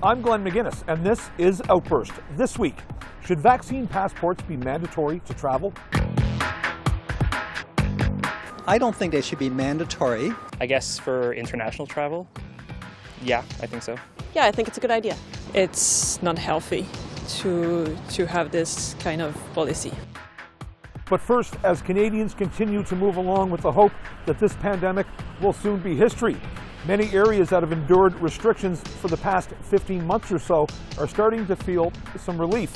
I'm Glenn McGuinness, and this is Outburst. This week, should vaccine passports be mandatory to travel? I don't think they should be mandatory. I guess for international travel, yeah, I think so. Yeah, I think it's a good idea. It's not healthy to have this kind of policy. But first, as Canadians continue to move along with the hope that this pandemic will soon be history, many areas that have endured restrictions for the past 15 months or so are starting to feel some relief,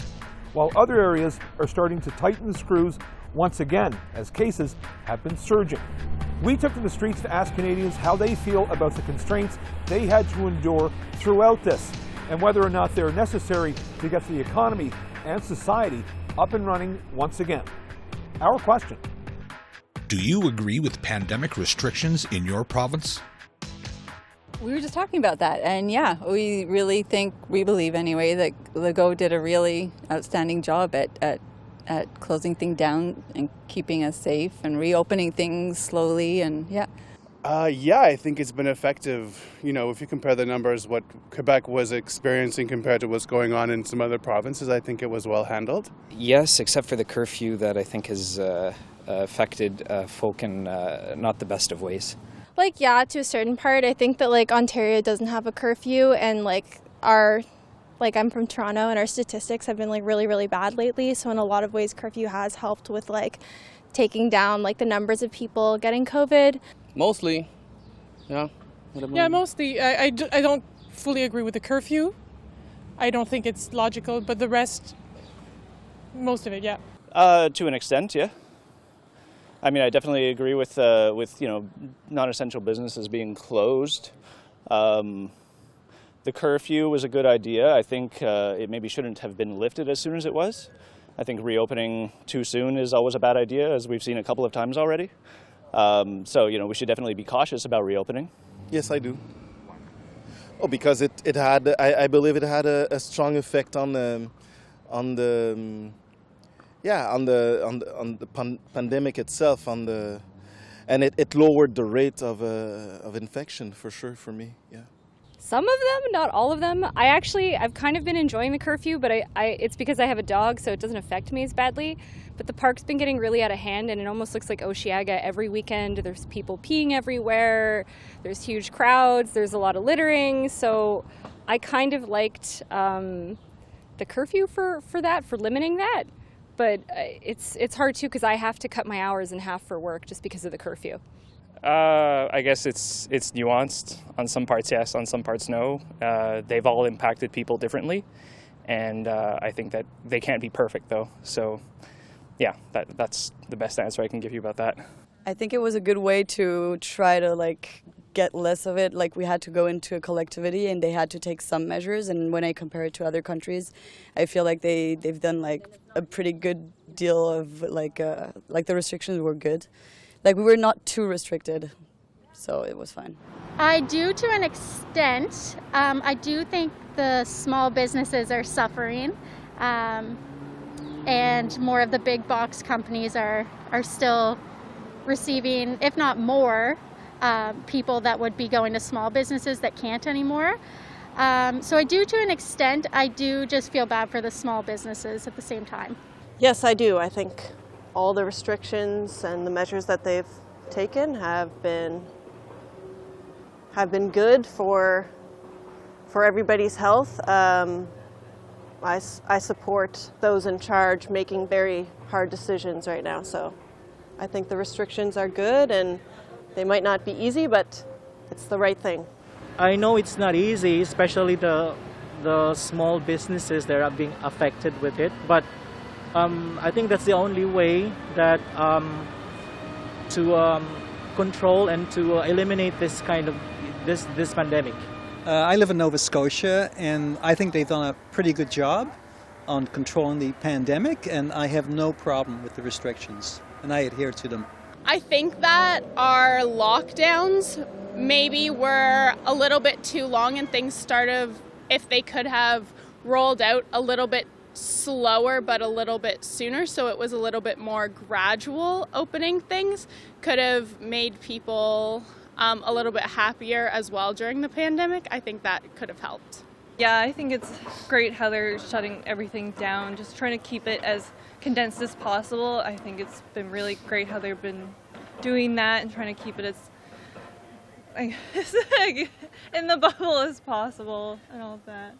while other areas are starting to tighten the screws once again as cases have been surging. We took to the streets to ask Canadians how they feel about the constraints they had to endure throughout this, and whether or not they're necessary to get the economy and society up and running once again. Our question: do you agree with pandemic restrictions in your province? We were just talking about that, and yeah, we believe anyway, that Legault did a really outstanding job at closing things down and keeping us safe and reopening things slowly, and yeah. Yeah, I think it's been effective. You know, if you compare the numbers, what Quebec was experiencing compared to what's going on in some other provinces, I think it was well handled. Yes, except for the curfew that I think has affected folk in not the best of ways. Yeah, to a certain part. I think that Ontario doesn't have a curfew, and I'm from Toronto, and our statistics have been really, really bad lately. So in a lot of ways, curfew has helped with taking down the numbers of people getting COVID. Mostly, yeah. Yeah, mostly. I don't fully agree with the curfew. I don't think it's logical, but the rest, most of it, yeah. To an extent, yeah. I mean, I definitely agree with non-essential businesses being closed. The curfew was a good idea. I think it maybe shouldn't have been lifted as soon as it was. I think reopening too soon is always a bad idea, as we've seen a couple of times already. So, we should definitely be cautious about reopening. Yes, I do. Oh, because it had, I believe it had a strong effect on the pandemic itself, and it lowered the rate of infection for sure for me. Yeah. Some of them, not all of them. I've kind of been enjoying the curfew, but it's because I have a dog, so it doesn't affect me as badly. But the park's been getting really out of hand, and it almost looks like Osheaga every weekend. There's people peeing everywhere. There's huge crowds. There's a lot of littering. So I kind of liked the curfew for limiting that. But it's hard too, because I have to cut my hours in half for work just because of the curfew. I guess it's nuanced. On some parts, yes. On some parts, no. They've all impacted people differently, and I think that they can't be perfect, though. So, yeah, that's the best answer I can give you about that. I think it was a good way to try to get less of it. We had to go into a collectivity, and they had to take some measures. And when I compare it to other countries, I feel like they've done a pretty good deal of the restrictions were good. We were not too restricted, so it was fine. I do, to an extent. I do think the small businesses are suffering, and more of the big box companies are still receiving, if not more, people that would be going to small businesses that can't anymore. So I do, to an extent. I do just feel bad for the small businesses at the same time. Yes, I do. I think all the restrictions and the measures that they've taken have been good for everybody's health. I support those in charge making very hard decisions right now. So I think the restrictions are good, and they might not be easy, but it's the right thing. I know it's not easy, especially the small businesses that are being affected with it, but I think that's the only way that to control and to eliminate this kind of this pandemic. I live in Nova Scotia, and I think they've done a pretty good job on controlling the pandemic, and I have no problem with the restrictions, and I adhere to them. I think that our lockdowns maybe were a little bit too long, and things if they could have rolled out a little bit slower but a little bit sooner, so it was a little bit more gradual opening things, could have made people a little bit happier as well during the pandemic. I think that could have helped. Yeah, I think it's great how they're shutting everything down, just trying to keep it as condensed as possible. I think it's been really great how they've been doing that and trying to keep it as in the bubble as possible and all of that.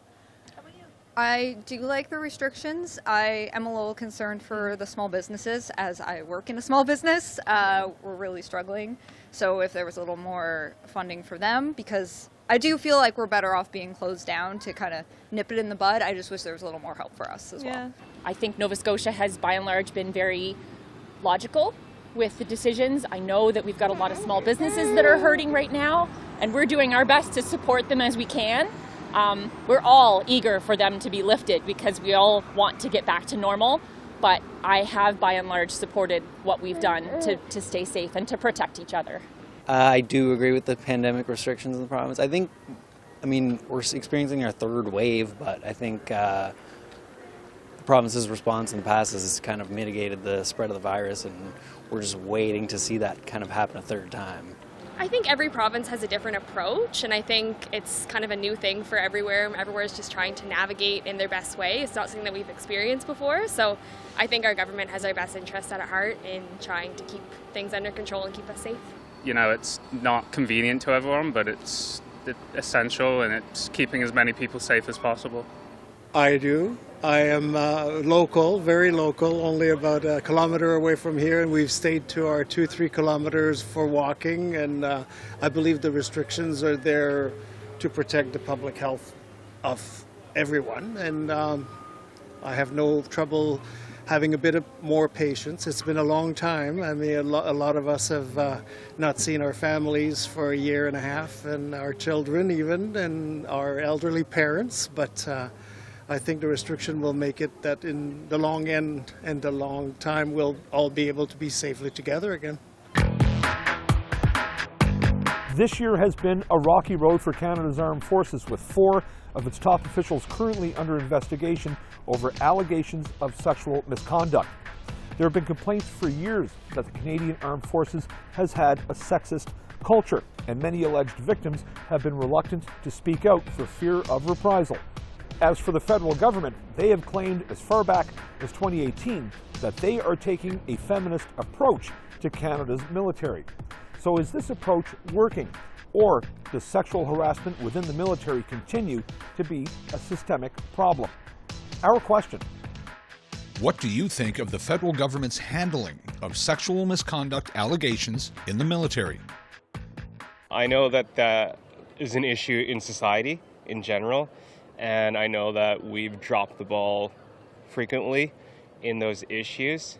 I do like the restrictions. I am a little concerned for the small businesses as I work in a small business. We're really struggling. So if there was a little more funding for them, because I do feel like we're better off being closed down to kind of nip it in the bud. I just wish there was a little more help for us as well. I think Nova Scotia has by and large been very logical with the decisions. I know that we've got a lot of small businesses that are hurting right now, and we're doing our best to support them as we can. We're all eager for them to be lifted because we all want to get back to normal, but I have by and large supported what we've done to stay safe and to protect each other. I do agree with the pandemic restrictions in the province. I mean, we're experiencing our third wave, but I think the province's response in the past has kind of mitigated the spread of the virus, and we're just waiting to see that kind of happen a third time. I think every province has a different approach, and I think it's kind of a new thing for everywhere. Everywhere is just trying to navigate in their best way. It's not something that we've experienced before, so I think our government has our best interest at heart in trying to keep things under control and keep us safe. You know, it's not convenient to everyone, but it's essential, and it's keeping as many people safe as possible. I do. I am local, very local, only about a kilometer away from here, and we've stayed to our 2-3 kilometers for walking, and I believe the restrictions are there to protect the public health of everyone, and I have no trouble having a bit of more patience. It's been a long time. I mean, a lot of us have not seen our families for a year and a half, and our children even, and our elderly parents, but I think the restriction will make it that in the long end and the long time we'll all be able to be safely together again. This year has been a rocky road for Canada's armed forces, with 4 of its top officials currently under investigation over allegations of sexual misconduct. There have been complaints for years that the Canadian Armed Forces has had a sexist culture, and many alleged victims have been reluctant to speak out for fear of reprisal. As for the federal government, they have claimed as far back as 2018 that they are taking a feminist approach to Canada's military. So is this approach working, or does sexual harassment within the military continue to be a systemic problem? Our question. What do you think of the federal government's handling of sexual misconduct allegations in the military? I know that that is an issue in society in general, and I know that we've dropped the ball frequently in those issues.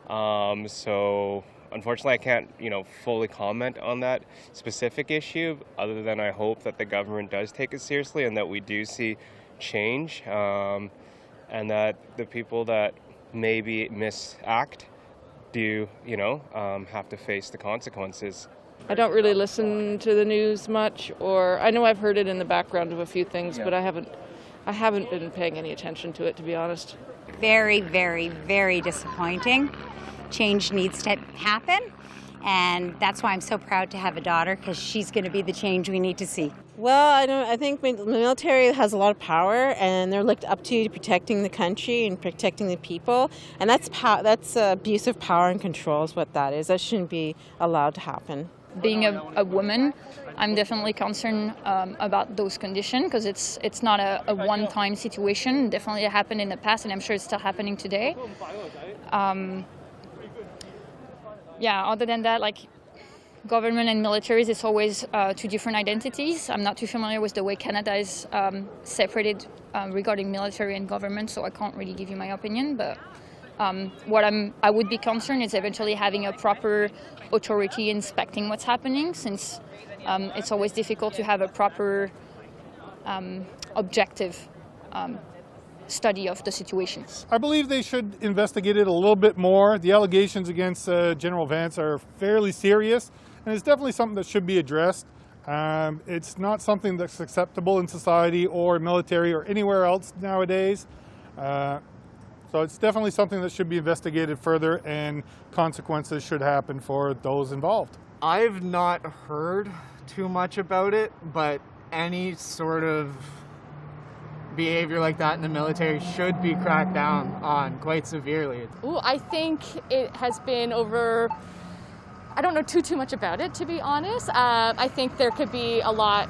So unfortunately, I can't, fully comment on that specific issue, other than I hope that the government does take it seriously and that we do see change, and that the people that maybe misact do, have to face the consequences. I don't really listen to the news much, or I know I've heard it in the background of a few things, but I haven't been paying any attention to it, to be honest. Very, very, very disappointing. Change needs to happen, and that's why I'm so proud to have a daughter, because she's going to be the change we need to see. Well, I think the military has a lot of power, and they're looked up to protecting the country and protecting the people, and that's abuse of power and control is what that is. That shouldn't be allowed to happen. Being a woman, I'm definitely concerned about those conditions, because it's not a one-time situation. Definitely it happened in the past, and I'm sure it's still happening today. Other than that, government and militaries, it's always 2 different identities. I'm not too familiar with the way Canada is separated regarding military and government, so I can't really give you my opinion. But what I would be concerned is eventually having a proper authority inspecting what's happening, since it's always difficult to have a proper objective study of the situations. I believe they should investigate it a little bit more. The allegations against General Vance are fairly serious, and it's definitely something that should be addressed. It's not something that's acceptable in society or military or anywhere else nowadays. So it's definitely something that should be investigated further, and consequences should happen for those involved. I've not heard too much about it, but any sort of behavior like that in the military should be cracked down on quite severely. Ooh, I think it has been over. I don't know too much about it, to be honest. I think there could be a lot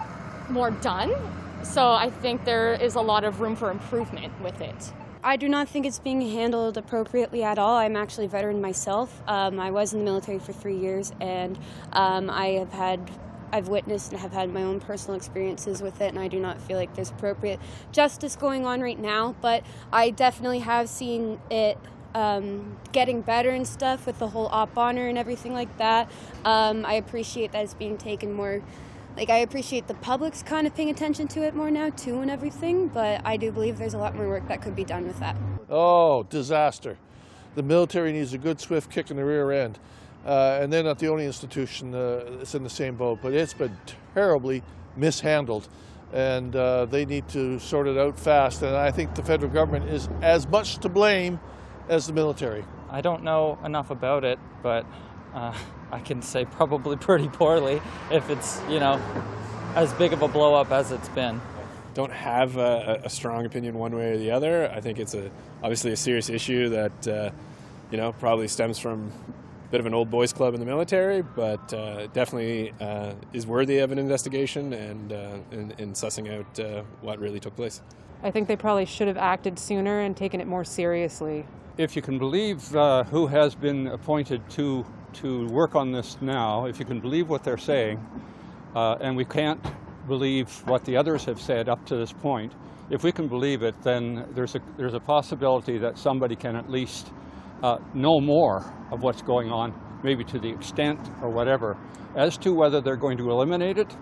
more done. So I think there is a lot of room for improvement with it. I do not think it's being handled appropriately at all. I'm actually a veteran myself. I was in the military for 3 years, and I've witnessed and have had my own personal experiences with it, and I do not feel like there's appropriate justice going on right now. But I definitely have seen it getting better and stuff with the whole op honor and everything like that. I appreciate that it's being taken more. Like, I appreciate the public's kind of paying attention to it more now, too, and everything, but I do believe there's a lot more work that could be done with that. Oh, disaster. The military needs a good, swift kick in the rear end. And they're not the only institution that's in the same boat, but it's been terribly mishandled. And they need to sort it out fast. And I think the federal government is as much to blame as the military. I don't know enough about it, but I can say probably pretty poorly if it's, you know, as big of a blow up as it's been. Don't have a strong opinion one way or the other. I think it's obviously a serious issue that you know, probably stems from a bit of an old boys club in the military, but definitely is worthy of an investigation and in sussing out what really took place. I think they probably should have acted sooner and taken it more seriously. If you can believe who has been appointed to work on this now, if you can believe what they're saying, and we can't believe what the others have said up to this point, if we can believe it, then there's a possibility that somebody can at least know more of what's going on, maybe to the extent or whatever. As to whether they're going to eliminate it,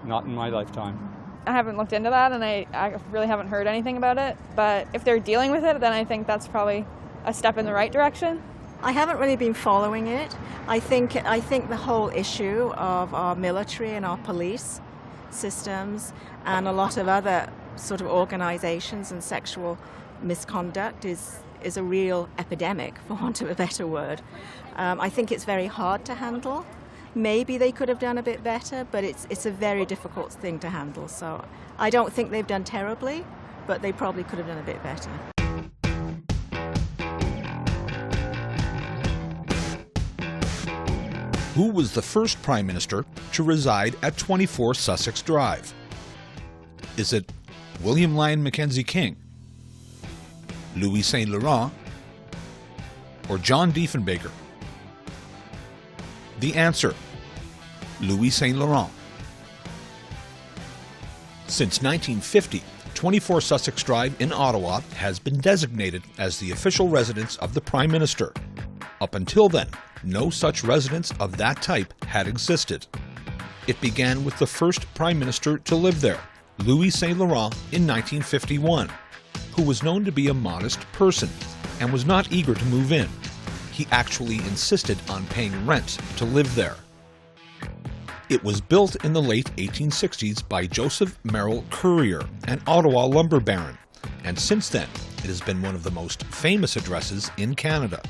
not in my lifetime. I haven't looked into that, and I really haven't heard anything about it, but if they're dealing with it, then I think that's probably a step in the right direction. I haven't really been following it. I think the whole issue of our military and our police systems and a lot of other sort of organizations and sexual misconduct is a real epidemic, for want of a better word. I think it's very hard to handle. Maybe they could have done a bit better, but it's a very difficult thing to handle. So I don't think they've done terribly, but they probably could have done a bit better. Who was the first Prime Minister to reside at 24 Sussex Drive? Is it William Lyon Mackenzie King, Louis Saint Laurent, or John Diefenbaker? The answer, Louis Saint Laurent. Since 1950, 24 Sussex Drive in Ottawa has been designated as the official residence of the Prime Minister. Up until then, no such residence of that type had existed. It began with the first Prime Minister to live there, Louis Saint Laurent, in 1951, who was known to be a modest person and was not eager to move in. He actually insisted on paying rent to live there. It was built in the late 1860s by Joseph Merrill Currier, an Ottawa lumber baron, and since then it has been one of the most famous addresses in Canada.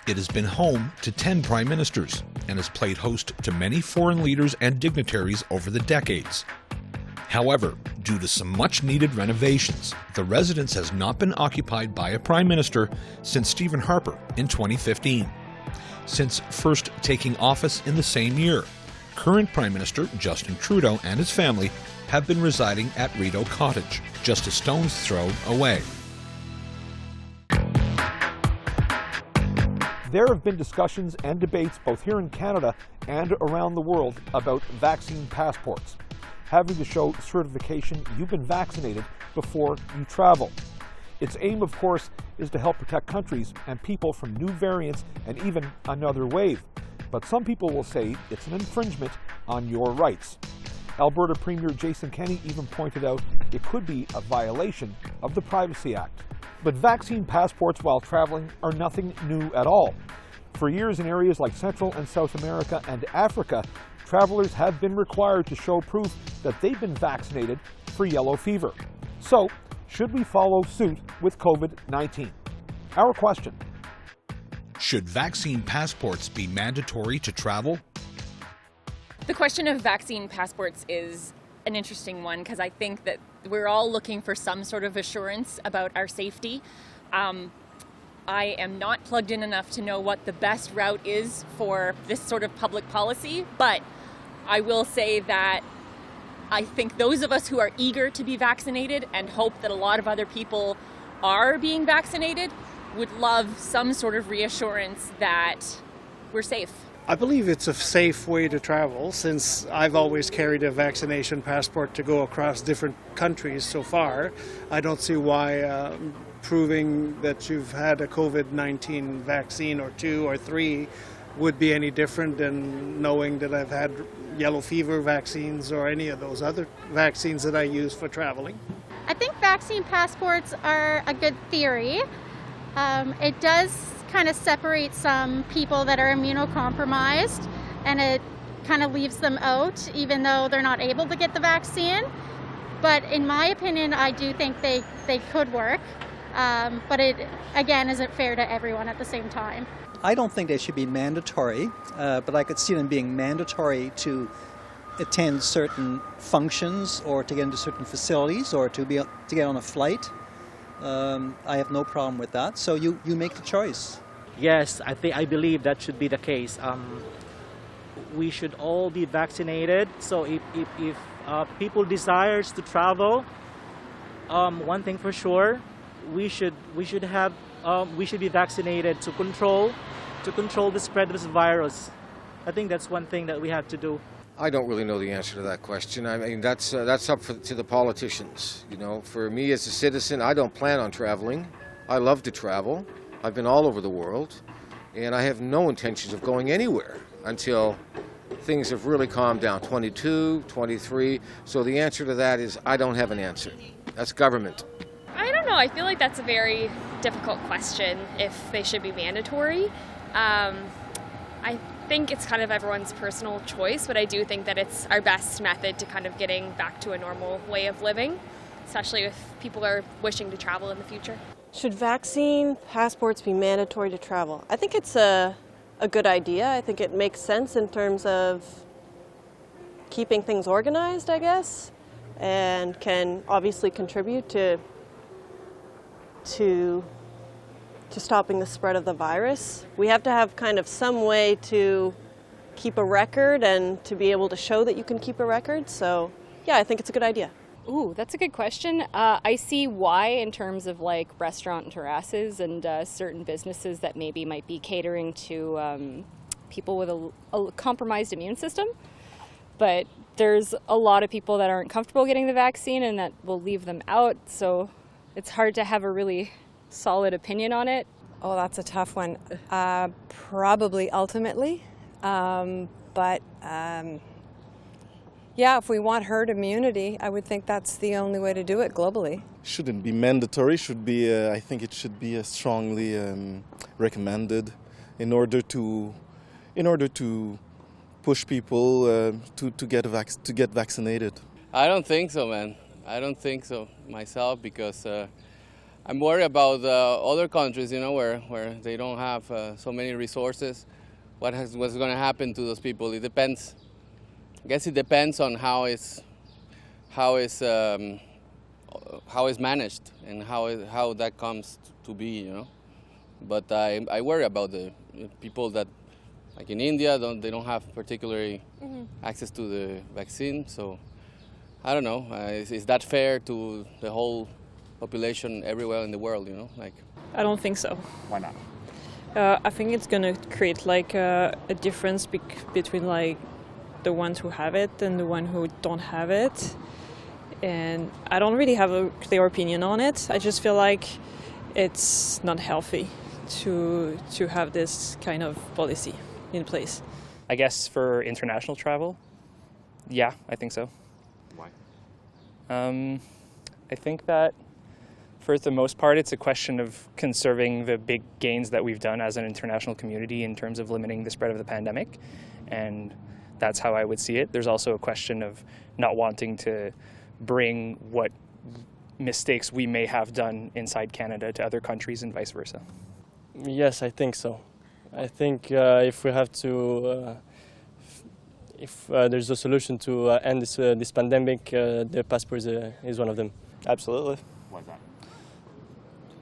It has been home to 10 prime ministers and has played host to many foreign leaders and dignitaries over the decades. However, due to some much-needed renovations, the residence has not been occupied by a prime minister since Stephen Harper in 2015. Since first taking office in the same year, current Prime Minister Justin Trudeau and his family have been residing at Rideau Cottage, just a stone's throw away. There have been discussions and debates both here in Canada and around the world about vaccine passports, having to show certification you've been vaccinated before you travel. Its aim, of course, is to help protect countries and people from new variants and even another wave. But some people will say it's an infringement on your rights. Alberta Premier Jason Kenney even pointed out it could be a violation of the Privacy Act. But vaccine passports while traveling are nothing new at all. For years in areas like Central and South America and Africa, travelers have been required to show proof that they've been vaccinated for yellow fever. So, should we follow suit with COVID-19? Our question. Should vaccine passports be mandatory to travel? The question of vaccine passports is an interesting one because I think that we're all looking for some sort of assurance about our safety. I am not plugged in enough to know what the best route is for this sort of public policy, but I will say that I think those of us who are eager to be vaccinated and hope that a lot of other people are being vaccinated would love some sort of reassurance that we're safe. I believe it's a safe way to travel since I've always carried a vaccination passport to go across different countries so far. I don't see why proving that you've had a COVID-19 vaccine or 2 or 3 would be any different than knowing that I've had yellow fever vaccines or any of those other vaccines that I use for traveling. I think vaccine passports are a good theory. It does kind of separate some people that are immunocompromised, and it kind of leaves them out even though they're not able to get the vaccine. But in my opinion, I do think they could work. But it, again, isn't fair to everyone at the same time. I don't think they should be mandatory, but I could see them being mandatory to attend certain functions or to get into certain facilities or to get on a flight. I have no problem with that. So you make the choice. Yes, I believe that should be the case. We should all be vaccinated. So if people desires to travel, one thing for sure, we should be vaccinated to control the spread of this virus. I think that's one thing that we have to do. I don't really know the answer to that question. I mean, that's up to the politicians. You know, for me as a citizen, I don't plan on traveling. I love to travel. I've been all over the world, and I have no intentions of going anywhere until things have really calmed down. 22, 23. So the answer to that is I don't have an answer. That's government. I don't know. I feel like that's a very difficult question if they should be mandatory. I think it's kind of everyone's personal choice, but I do think that it's our best method to kind of getting back to a normal way of living, especially if people are wishing to travel in the future. Should vaccine passports be mandatory to travel? I think it's a good idea. I think it makes sense in terms of keeping things organized, I guess, and can obviously contribute to stopping the spread of the virus. We have to have kind of some way to keep a record and to be able to show that you can keep a record. So yeah, I think it's a good idea. Ooh, that's a good question. I see why in terms of like restaurant and terraces and certain businesses that maybe might be catering to people with a compromised immune system. But there's a lot of people that aren't comfortable getting the vaccine and that will leave them out. So it's hard to have a really solid opinion on it. Oh, that's a tough one. Probably ultimately. Yeah, if we want herd immunity, I would think that's the only way to do it globally. Shouldn't be mandatory. Should be. I think it should be strongly recommended in order to push people to get vaccinated. I don't think so, man. I don't think so myself because I'm worried about other countries, you know, where they don't have so many resources. What's going to happen to those people? It depends. I guess it depends on how it's managed and how that comes to be, you know. But I worry about the people that, like in India, they don't have particularly access to the vaccine. So I don't know. Is that fair to the whole population everywhere in the world? You know, like. I don't think so. Why not? I think it's going to create like a difference between like the ones who have it and the one who don't have it. And I don't really have a clear opinion on it. I just feel like it's not healthy to have this kind of policy in place. I guess for international travel, yeah, I think so. Why? I think that for the most part, it's a question of conserving the big gains that we've done as an international community in terms of limiting the spread of the pandemic. And that's how I would see it. There's also a question of not wanting to bring what mistakes we may have done inside Canada to other countries and vice versa. Yes, I think so. I think if we have to if there's a solution to end this pandemic, the passport is one of them. Absolutely. Why's that?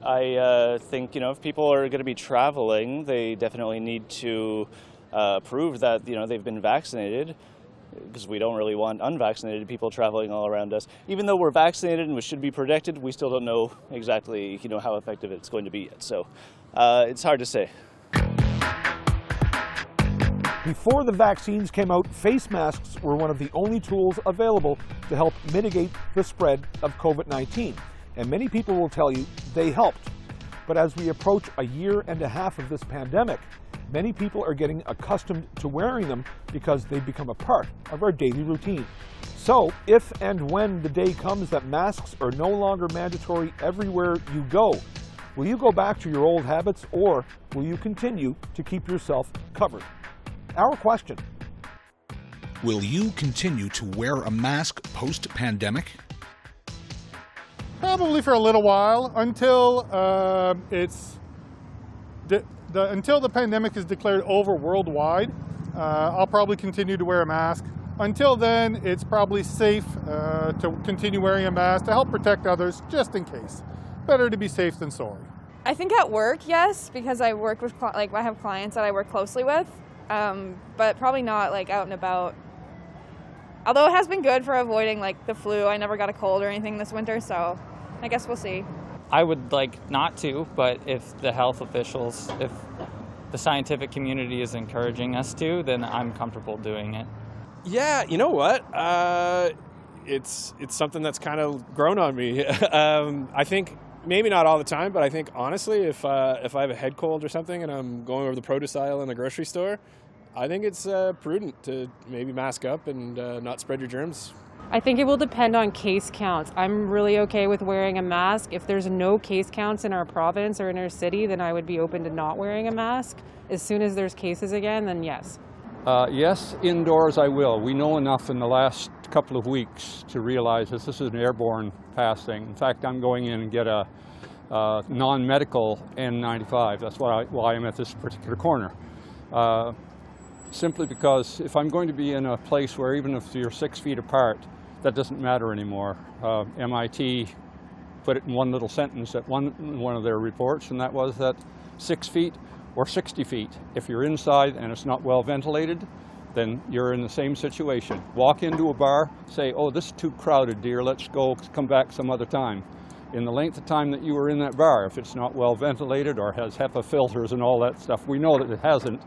I think, if people are going to be traveling, they definitely need to prove that, they've been vaccinated, because we don't really want unvaccinated people traveling all around us. Even though we're vaccinated and we should be protected, we still don't know exactly, how effective it's going to be yet. So it's hard to say. Before the vaccines came out, face masks were one of the only tools available to help mitigate the spread of COVID-19. And many people will tell you they helped. But as we approach a year and a half of this pandemic, many people are getting accustomed to wearing them because they've become a part of our daily routine. So, if and when the day comes that masks are no longer mandatory everywhere you go, will you go back to your old habits, or will you continue to keep yourself covered? Our question. Will you continue to wear a mask post-pandemic? Probably for a little while, until until the pandemic is declared over worldwide. I'll probably continue to wear a mask. Until then, it's probably safe to continue wearing a mask to help protect others, just in case. Better to be safe than sorry. I think at work, yes, because I work with I have clients that I work closely with, but probably not out and about. Although it has been good for avoiding the flu. I never got a cold or anything this winter, so I guess we'll see. I would like not to, but if the health officials, if the scientific community is encouraging us to, then I'm comfortable doing it. Yeah, you know what? It's something that's kind of grown on me. I think maybe not all the time, but I think honestly, if I have a head cold or something and I'm going over the produce aisle in the grocery store, I think it's prudent to maybe mask up and not spread your germs. I think it will depend on case counts. I'm really okay with wearing a mask. If there's no case counts in our province or in our city, then I would be open to not wearing a mask. As soon as there's cases again, then yes. Yes, indoors I will. We know enough in the last couple of weeks to realize that this is an airborne passing. In fact, I'm going in and get a non-medical N95. That's why I'm at this particular corner. Simply because if I'm going to be in a place where even if you're 6 feet apart, that doesn't matter anymore. MIT put it in one little sentence at one of their reports, and that was that 6 feet or 60 feet. If you're inside and it's not well ventilated, then you're in the same situation. Walk into a bar, say, oh, this is too crowded, dear, let's go, come back some other time. In the length of time that you were in that bar, if it's not well ventilated or has HEPA filters and all that stuff, we know that it hasn't,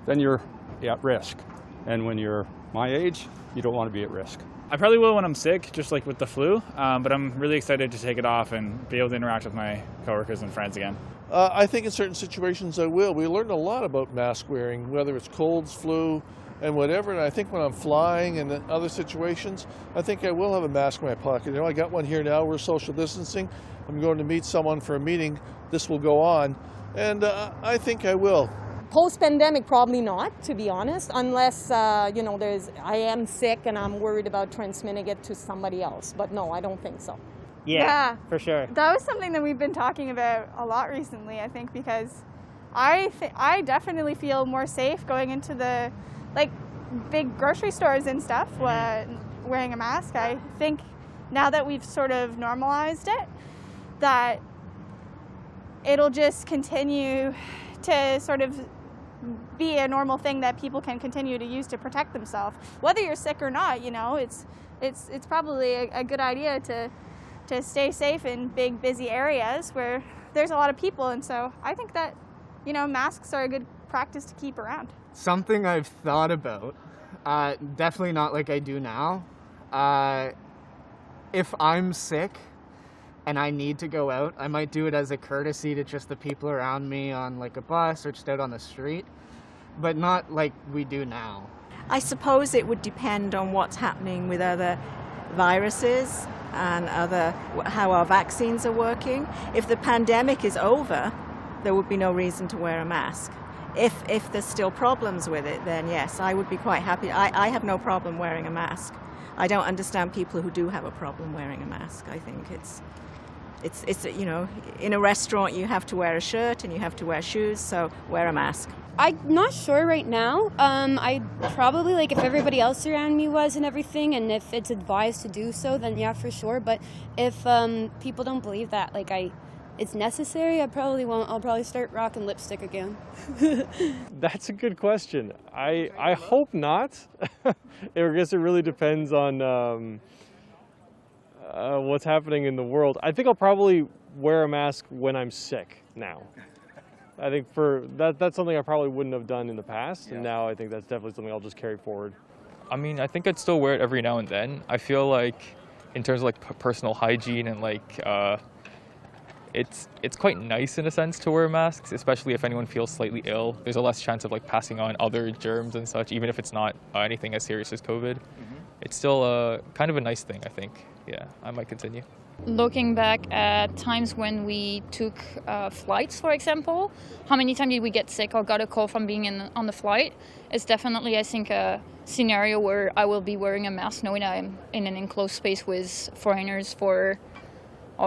then you're at risk. And when you're my age, you don't want to be at risk. I probably will when I'm sick, just like with the flu, but I'm really excited to take it off and be able to interact with my coworkers and friends again. I think in certain situations I will. We learned a lot about mask wearing, whether it's colds, flu, and whatever. And I think when I'm flying and in other situations, I think I will have a mask in my pocket. I got one here now. We're social distancing. I'm going to meet someone for a meeting. This will go on. And I think I will. Post-pandemic, probably not, to be honest, unless, I am sick and I'm worried about transmitting it to somebody else. But no, I don't think so. Yeah, for sure. That was something that we've been talking about a lot recently, I think, because I definitely feel more safe going into the, big grocery stores and stuff wearing a mask. I think now that we've sort of normalized it, that it'll just continue to sort of be a normal thing that people can continue to use to protect themselves. Whether you're sick or not, it's probably a good idea to stay safe in big, busy areas where there's a lot of people. And so I think that, masks are a good practice to keep around. Something I've thought about, definitely not like I do now. If I'm sick and I need to go out, I might do it as a courtesy to just the people around me on a bus or just out on the street, but not like we do now. I suppose it would depend on what's happening with other viruses and how our vaccines are working. If the pandemic is over, there would be no reason to wear a mask. If there's still problems with it, then yes, I would be quite happy. I have no problem wearing a mask. I don't understand people who do have a problem wearing a mask. I think it's it's you know, in a restaurant you have to wear a shirt and you have to wear shoes, so wear a mask. I'm not sure right now. I probably, like, if everybody else around me was and everything, and if it's advised to do so, then yeah, for sure. But if people don't believe that, like, it's necessary, I probably won't. I'll probably start rocking lipstick again. That's a good question. I hope not. I guess it really depends on what's happening in the world. I think I'll probably wear a mask when I'm sick now. I think that's something I probably wouldn't have done in the past, and now I think that's definitely something I'll just carry forward. I mean, I think I'd still wear it every now and then. I feel like in terms of like personal hygiene and like it's quite nice in a sense to wear masks, especially if anyone feels slightly ill. There's a less chance of like passing on other germs and such, even if it's not anything as serious as COVID. It's still kind of a nice thing, I think. Yeah, I might continue. Looking back at times when we took flights, for example, how many times did we get sick or got a call from being on the flight? It's definitely, I think, a scenario where I will be wearing a mask knowing I'm in an enclosed space with foreigners or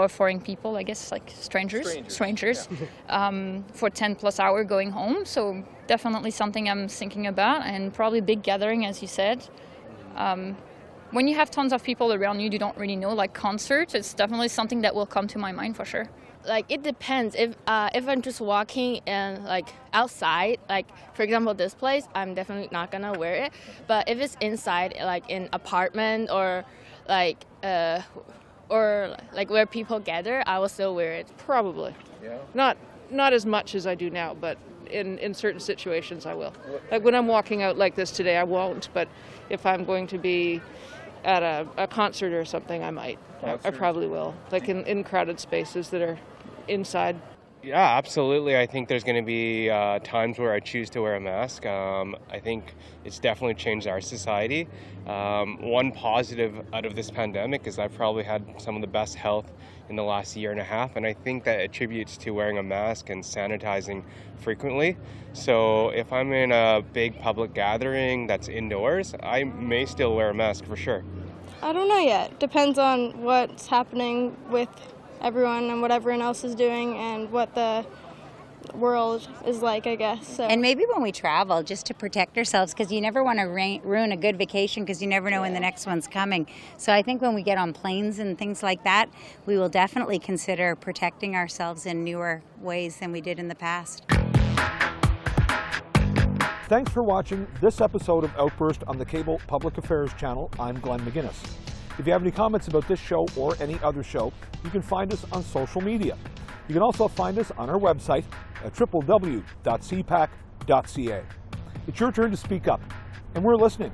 foreign people, I guess, like strangers. For 10 plus hours going home. So definitely something I'm thinking about, and probably big gathering, as you said. When you have tons of people around you don't really know, like concerts, it's definitely something that will come to my mind for sure. Like, it depends. If I'm just walking and like outside, like for example this place, I'm definitely not gonna wear it. But if it's inside, like in apartment or like where people gather, I will still wear it. Probably. Yeah. Not as much as I do now, but in certain situations I will. Like when I'm walking out like this today, I won't. But if I'm going to be at a concert or something, I might. I probably will. Like in crowded spaces that are inside. Yeah, absolutely. I think there's going to be times where I choose to wear a mask. I think it's definitely changed our society. One positive out of this pandemic is I've probably had some of the best health in the last year and a half, and I think that attributes to wearing a mask and sanitizing frequently. So if I'm in a big public gathering that's indoors, I may still wear a mask for sure. I don't know yet. Depends on what's happening with everyone and what everyone else is doing and what the world is like, I guess. So. And maybe when we travel, just to protect ourselves, because you never want to ruin a good vacation because you never know when the next one's coming. So I think when we get on planes and things like that, we will definitely consider protecting ourselves in newer ways than we did in the past. Thanks for watching this episode of Outburst on the Cable Public Affairs channel. I'm Glenn McGuinness. If you have any comments about this show or any other show, you can find us on social media. You can also find us on our website at www.cpac.ca. It's your turn to speak up, and we're listening.